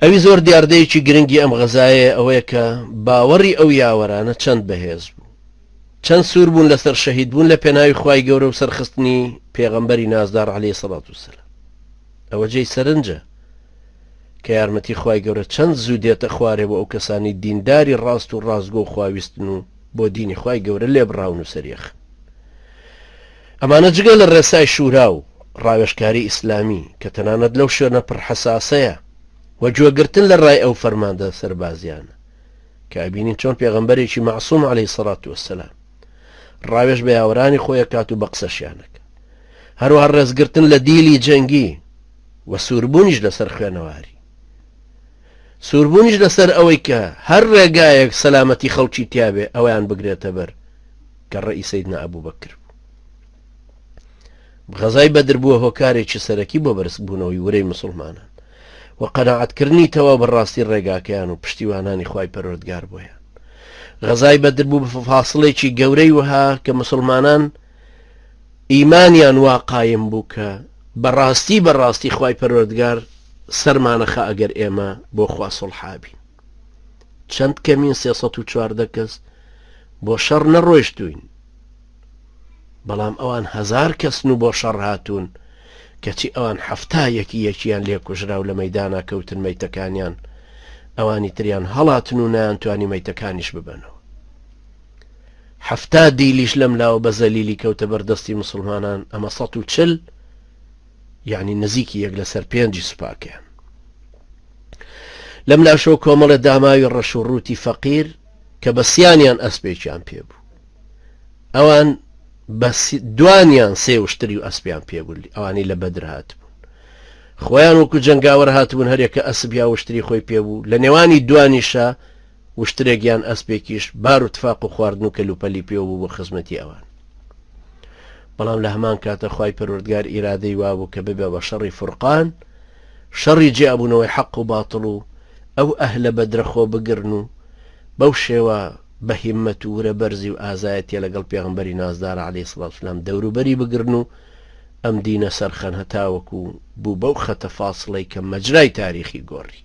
ئەوی زۆر دیاردەیەکی گرنگی ئەم غەزایە ئەوەیە کە باوەڕی ئەو یاوەرانە چەند بەهێز بوو، چەند سوور بوون لەسەر شەهید بوون لە پێناوی خوای گەورە و سەرخستنی پێغەمبەری نازدار عەلەیهی سەڵات وسەلام. ئەوە جێی سەرنجە کە یارمەتی خوای گەورە چەند زوو دێتە خوارێ بۆ ئەو کەسانی دینداری ڕاست و ڕاستگۆ و خواویستن و بۆ دینی خوای گەورە لێبڕاون و سەریەخ. ئەمانە جگە لە ڕێسای شورا و ڕاوێژکاری ئیسلامی کە تەنانەت لەو شوێنە پڕحەساسەیە و گوێگرتن لە ڕای ئەو فەرماندە سەربازیانە کە ئەبینین چۆن پێغەمبەرێکی معسووم عەلەیهی سەڵات وەسەلام ڕاوێژ بە یاوەرانی خۆی کات و بە قسەشیانەکە، هەروەها ڕێزگرتن لە دیلی جەنگی و سووربوونیش لەسەر خوێنەواری، سووربوونیش لەسەر ئەوەی کە هەر ڕێگایەک سەلامەتی خەڵکی تیابێ ئەویان بگرێتە بەر کە ڕێی سەیدنا ئەبوبەکر. غەزای بەدر بووە هۆکارێکی سەرەکی بۆ بەرزبوونەوەی ورەی مسلمانان و قەناعەتکردنی تەواو بەڕاستی ڕێگاکەیان و پشتیوانانی خوای پەروەردگار بۆیان. غەزای بەدر بوو بە فاسڵێکی گەورەی وها کە مسلمانان ئیمانیان وا قایم بوو کە بەڕاستی خوای پەروەردگار سەرمانەخە ئەگەر ئێمە بۆ خوا سڵحابین. چەند کەمین 314 کەس بۆ شەڕ نەڕۆیشتوین، بەڵام ئەوان 1000 کەسن و بۆ شەڕ هاتوون کەچی ئەوان 70 یەکیان لێ کوژرا و لە مەیدانا کەوتن مەیتەکانیان، ئەوانی تریان هەڵاتن و نایانتوانی مەیتەکانیش ببەنەوە. 70 دیلیش لەم لاوە بە زەلیلی کەوتە بەردەستی مسلمانان، ئەمە 140 یعنی نزیکی 1 لەسەر 5 سوپاکیان. لەم لاشەوە کۆمەڵە داماوی ڕەش و ڕووتی فەقیر کە بەسییانیان ئەسپێکیان پێبوو، ئەوان دوانیان سێ وشتری و ئەسپیان پێبوو، ئەوانی لە بەدر هاتبوون، خۆیان وەکو جەنگاوەر هاتبوون هەرێکە ئەسب یا وشتری خۆی پێبوو، لە نێوانی دوانیشە وشترێکیان ئەسپێکیش بار و تفاق و خواردن و کەلوپەلی پێوە بۆ خزمەتی ئەوان. بەڵام لە هەمان کاتە خوای پەروەردگار ئیرادەی وابوو کە ببێ بە شەڕی فورقان، شەڕی جێبوونەوەی حەق و باتڵ و ئەو ئەهلە بەدرەخۆ بگرن و بەو شێوە بە هیممەت و ورە بەرزی و ئازایەتیە لەگەڵ پێغەمبەری نازدار عەلەیهی سەڵات وسەلام دەوروبەری بگرن و ئەم دینە سەرخەن هەتاوەکو بوو بەو خەتە فاسڵەی کە مەجرای تاریخی گۆڕی.